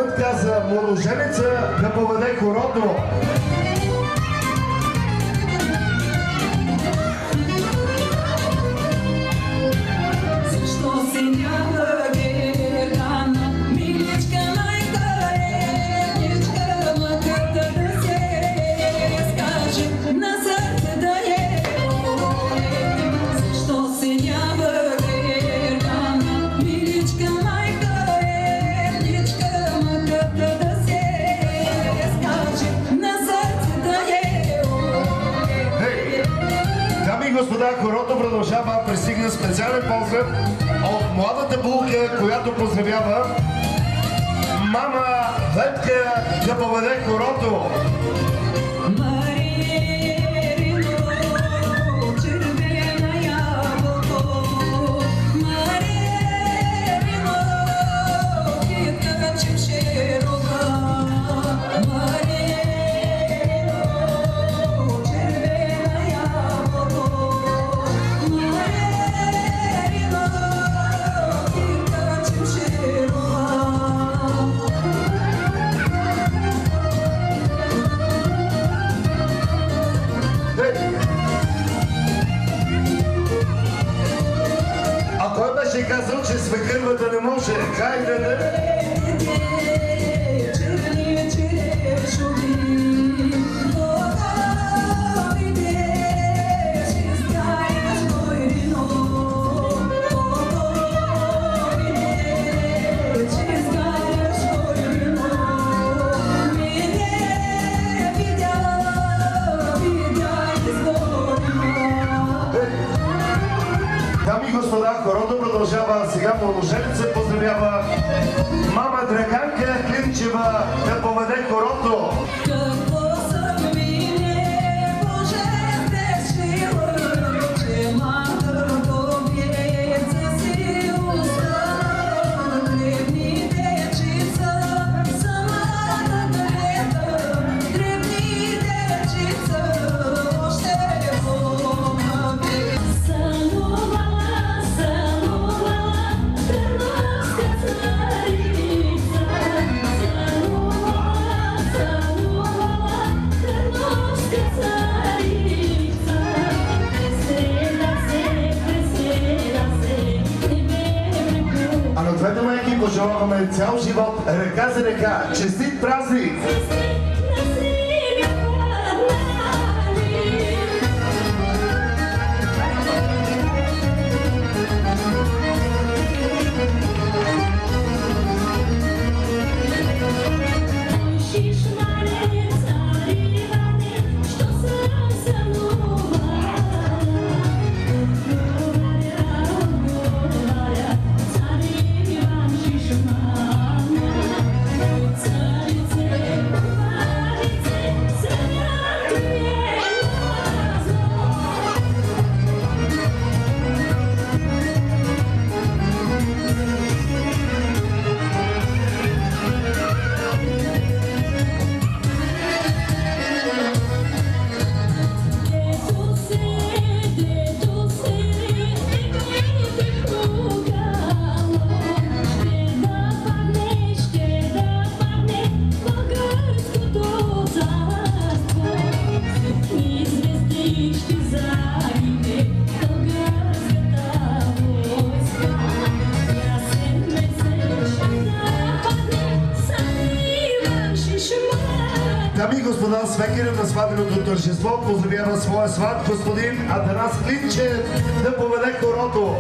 път каза младоженеца да поведе хорото. Господа, хорото продължава, пристигна специален поздрав от младата булка, която поздравява мама Ветка да поведе хорото. Беше казал, че свекървата не може. Хайде, не! Дами и господа, хорото продължава. Сега младоженеца поздравява мама Драганка Клинчева да поведе хорото. Двете майки пожелаваме цял живот ръка за ръка. Честит празник! Дами и господа, свекера на сватбеното тържество поздравява своя сват господин Атанас Клинчев да поведе хорото.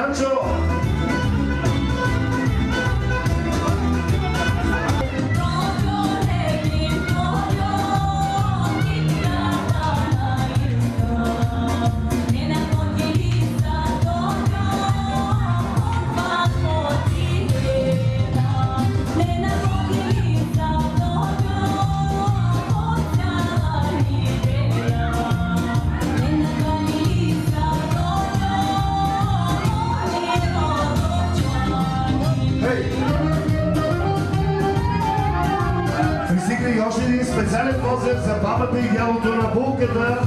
Ганчо. Пристигна и още един специален поздрав за бабата и дядото на булката,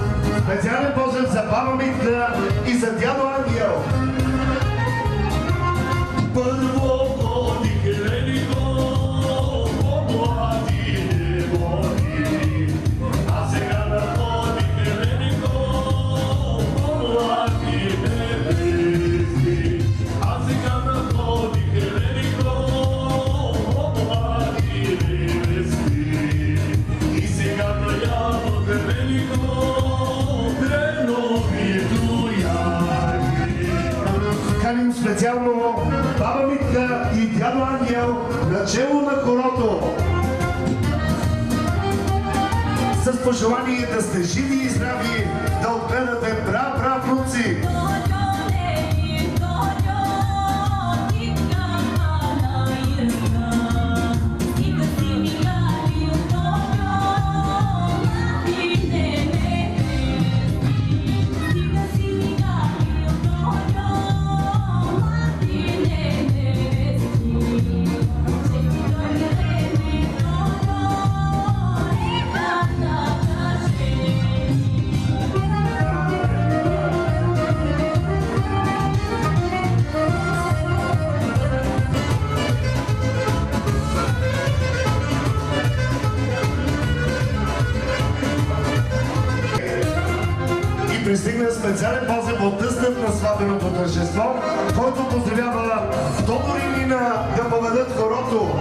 специален поздрав за баба Митка и за дядо Ангел. Първо ходих Еленко по младите години, а сега находих Еленко по младите вести. А сега находих Еленко по младите вести. И сега наявах Еленко треновито яги. Каним специално баба Митка и дядо Ангел начело на хорото. С пожелание да сте живи и здрави, да отгледате праправнуци. Пристигна специален поздрав от тъстът на сватбеното тържество, който поздравява Тодор и Нина да поведат хорото.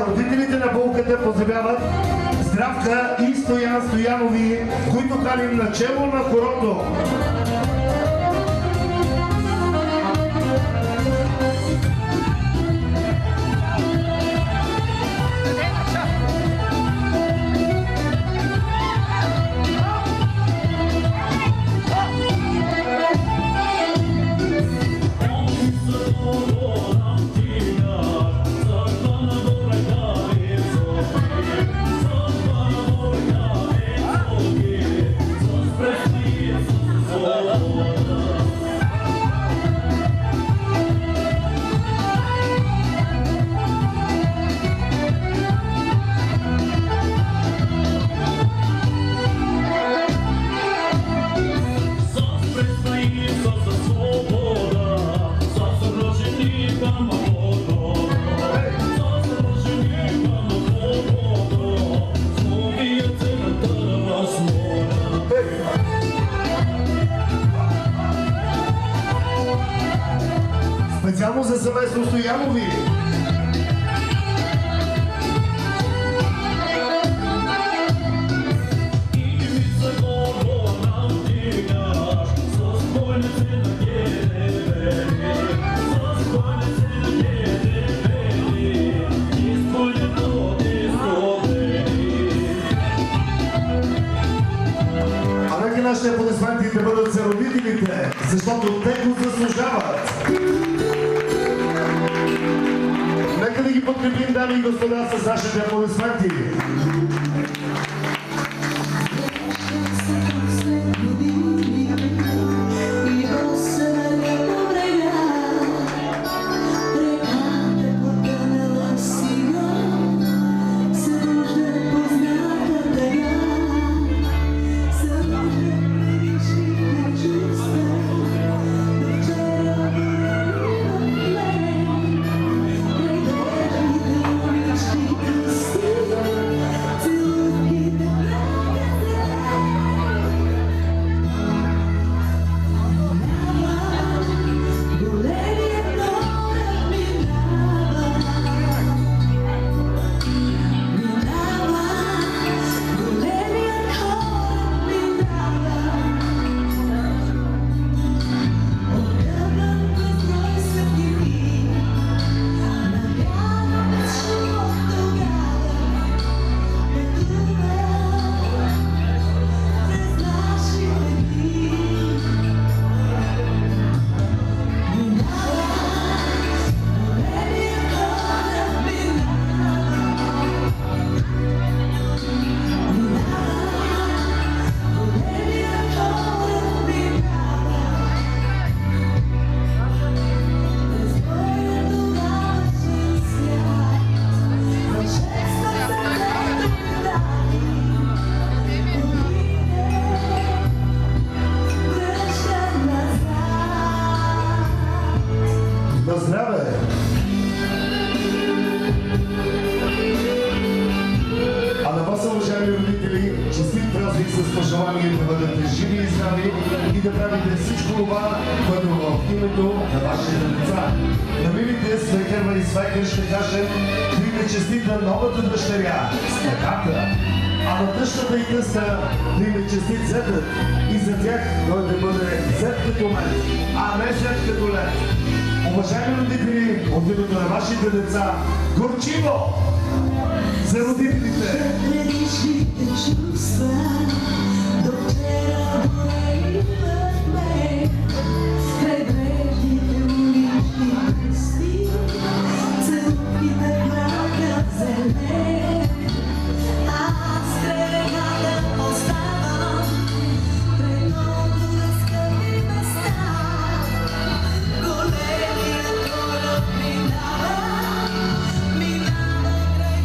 Родителите на булката поздравяват Здравка и Стоян Стоянови, които каним начело на хорото. Специално за семейство Стоянови. Yeah. Вашите аплодисменти да бъдат за родителите, защото те го заслужават. Нека да ги подкрепим, дами и господа, с нашите аплодисменти. На здраве! А на вас, уважаеми родители, честит празник с пожелание да бъдете живи и здрави и да правите всичко това, което е в името на вашите деца. На милите свекърва и свекър ще кажем да им е честита новата дъщеря, Снегата, а на тъщата и тъста да им е честит зетът и за тях той да бъде зет като мен, а не зет като лед. Уважаеми родители, от името на вашите деца, горчиво за родителите! Предишните чувства до вчера горели в мен. Край брежните улични пести, целувките бяха зелени. Аз крайната оставам пред много разкъпни места. Големият кораб минава край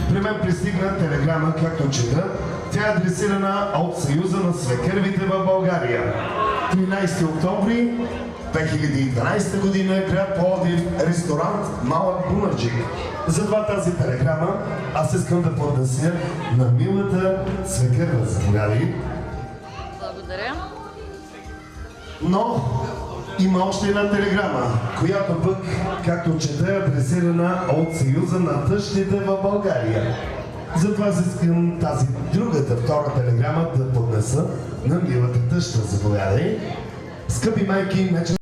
При мен пристигна телеграма, както чета. Тя е адресирана от Съюза на свекървите в България. 13 октомври 2012 година, град Пловдив, ресторант Малък Бунарджик. Затова тази телеграма аз искам да поднеся на милата свекърва. Заповядай. Благодаря. Но има още една телеграма, която пък, както чета, е адресирана от Съюза на тъщите в България. Затова искам тази другата, втора телеграма да поднеса на милата тъща. Заповядай. Скъпи майки,